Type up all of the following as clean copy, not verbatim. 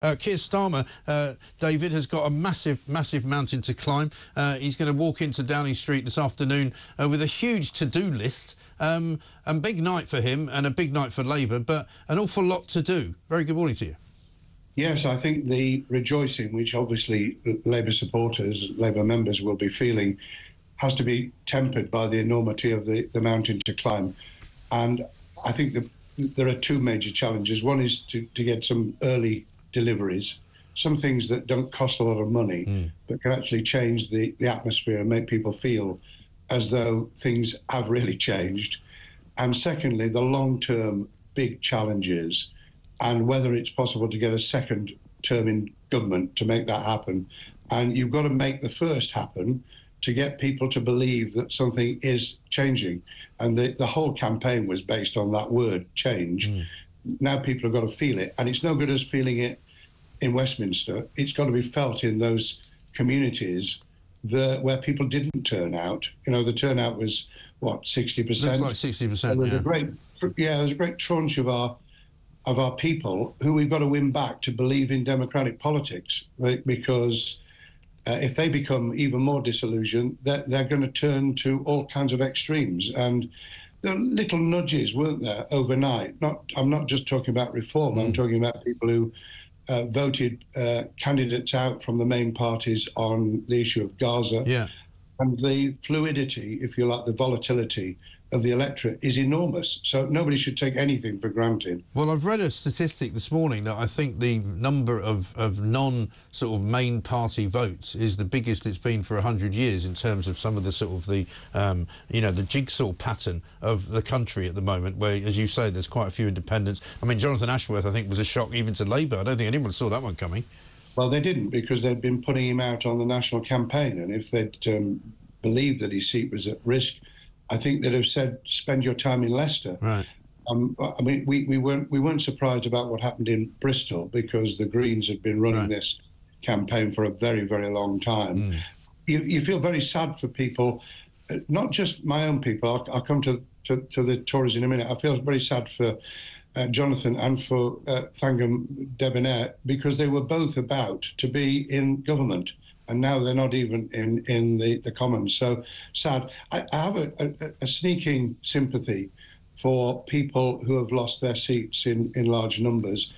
Keir Starmer, David, has got a massive mountain to climb. He's going to walk into Downing Street this afternoon with a huge to-do list. And big night for him and a big night for Labour, but an awful lot to do. Very good morning to you. Yes, I think the rejoicing, which obviously Labour supporters, Labour members will be feeling, has to be tempered by the enormity of the mountain to climb. And I think there are two major challenges. One is to get some early deliveries, some things that don't cost a lot of money, but can actually change the atmosphere and make people feel as though things have really changed. And secondly, the long-term big challenges and whether it's possible to get a second term in government to make that happen. And you've got to make the first happen to get people to believe that something is changing. And the whole campaign was based on that word, change. Now people have got to feel it. And it's no good us feeling it in Westminster. It's got to be felt in those communities where people didn't turn out. You know, the turnout was, what, 60%? Looks like 60%, there was a great tranche of our people who we've got to win back to believe in democratic politics, right? Because if they become even more disillusioned, they're going to turn to all kinds of extremes. And there were little nudges, weren't there, overnight? I'm not just talking about reform. I'm talking about people who voted candidates out from the main parties on the issue of Gaza. Yeah. And the fluidity, if you like, the volatility of the electorate is enormous. So nobody should take anything for granted. Well, I've read a statistic this morning that I think the number of non-sort of main party votes is the biggest it's been for 100 years in terms of some of the sort of the jigsaw pattern of the country at the moment, where, as you say, there's quite a few independents. I mean, Jonathan Ashworth, I think, was a shock even to Labour. I don't think anyone saw that one coming. Well, they didn't, because they'd been putting him out on the national campaign, and if they'd believed that his seat was at risk, I think they'd have said, spend your time in Leicester. Right. I mean, we weren't surprised about what happened in Bristol, because the Greens had been running this campaign for a very, very long time. You feel very sad for people, not just my own people. I'll come to the Tories in a minute. I feel very sad for Jonathan and for Thangam Debonair, because they were both about to be in government, and now they're not even in the Commons. So sad. I have a sneaking sympathy for people who have lost their seats in large numbers,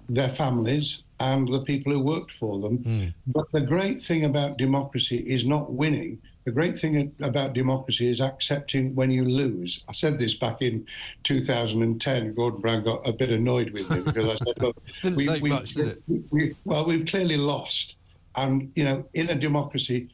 their families and the people who worked for them. But the great thing about democracy is not winning. The great thing about democracy is accepting when you lose. I said this back in 2010. Gordon Brown got a bit annoyed with me because I said, look, didn't take much, did it? We've clearly lost. And, you know, in a democracy,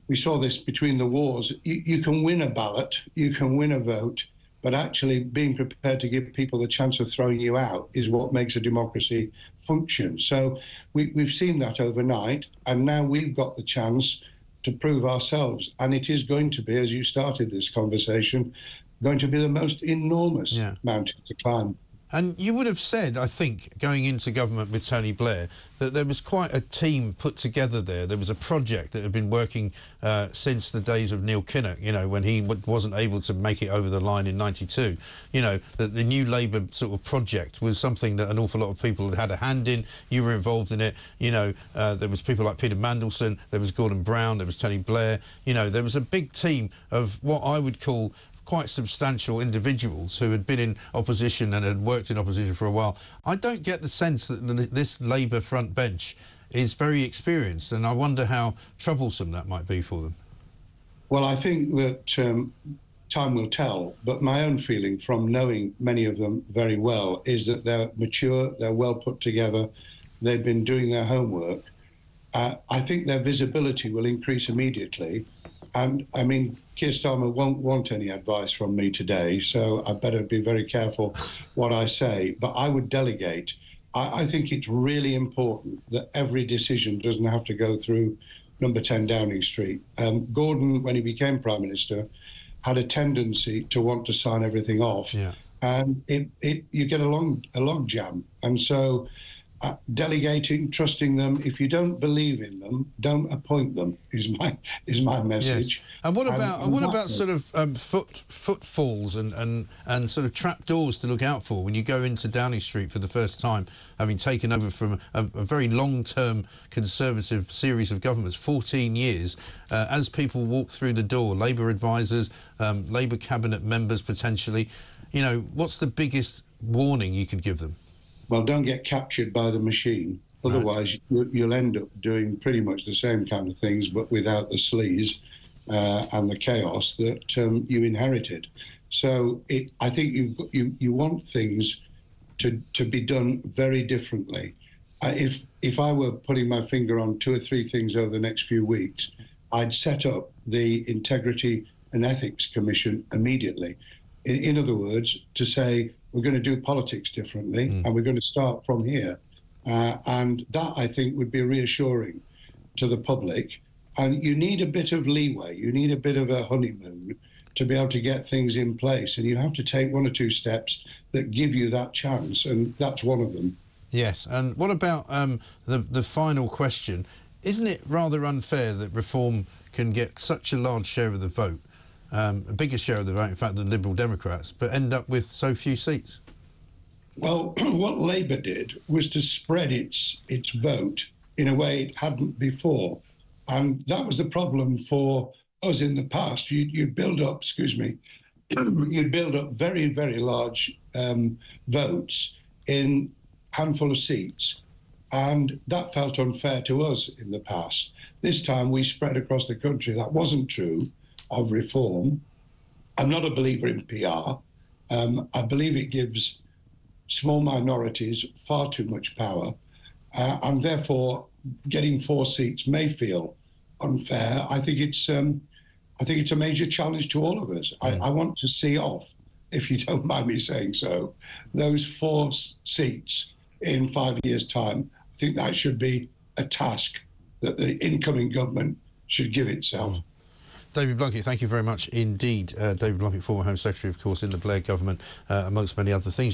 we saw this between the wars. You can win a ballot, you can win a vote, but actually being prepared to give people the chance of throwing you out is what makes a democracy function. So we've seen that overnight, and now we've got the chance to prove ourselves. And it is going to be, as you started this conversation, going to be the most enormous mountain to climb. And you would have said, I think, going into government with Tony Blair, that there was quite a team put together there. There was a project that had been working since the days of Neil Kinnock, you know, when he wasn't able to make it over the line in '92. You know, that the new Labour sort of project was something that an awful lot of people had a hand in. You were involved in it. You know, there was people like Peter Mandelson, there was Gordon Brown, there was Tony Blair. You know, there was a big team of what I would call quite substantial individuals who had been in opposition and had worked in opposition for a while. I don't get the sense that this Labour front bench is very experienced, and I wonder how troublesome that might be for them. Well, I think that time will tell, but my own feeling from knowing many of them very well is that they're mature, they're well put together, they've been doing their homework. I think their visibility will increase immediately. And, I mean, Keir Starmer won't want any advice from me today, so I better be very careful what I say. But I would delegate. I think it's really important that every decision doesn't have to go through number 10 Downing Street. Gordon, when he became Prime Minister, had a tendency to want to sign everything off. And you get a log jam. And so delegating, trusting them. If you don't believe in them, don't appoint them. Is my message. Yes. And what about sort of footfalls and sort of trap doors to look out for when you go into Downing Street for the first time, having taken over from a very long-term Conservative series of governments, 14 years, as people walk through the door, Labour advisors, Labour cabinet members potentially, you know, what's the biggest warning you could give them? Well, don't get captured by the machine. Otherwise, you'll end up doing pretty much the same kind of things, but without the sleaze and the chaos that you inherited. So I think you want things to be done very differently. If I were putting my finger on 2 or 3 things over the next few weeks, I'd set up the Integrity and Ethics Commission immediately. In other words, to say, we're going to do politics differently and we're going to start from here. And that, I think, would be reassuring to the public. And you need a bit of leeway. You need a bit of a honeymoon to be able to get things in place. And you have to take 1 or 2 steps that give you that chance. And that's one of them. Yes. And what about the final question? Isn't it rather unfair that Reform can get such a large share of the vote, a bigger share of the vote, in fact, than Liberal Democrats, but end up with so few seats? Well, what Labour did was to spread its vote in a way it hadn't before. And that was the problem for us in the past. You'd build up, you'd build up very, very large votes in a handful of seats. And that felt unfair to us in the past. This time we spread across the country. That wasn't true of Reform. I'm not a believer in PR. I believe it gives small minorities far too much power, and therefore getting 4 seats may feel unfair. I think it's a major challenge to all of us. I want to see off, if you don't mind me saying so, those 4 seats in 5 years' time. I think that should be a task that the incoming government should give itself. David Blunkett, thank you very much indeed. David Blunkett, former Home Secretary, of course, in the Blair government, amongst many other things.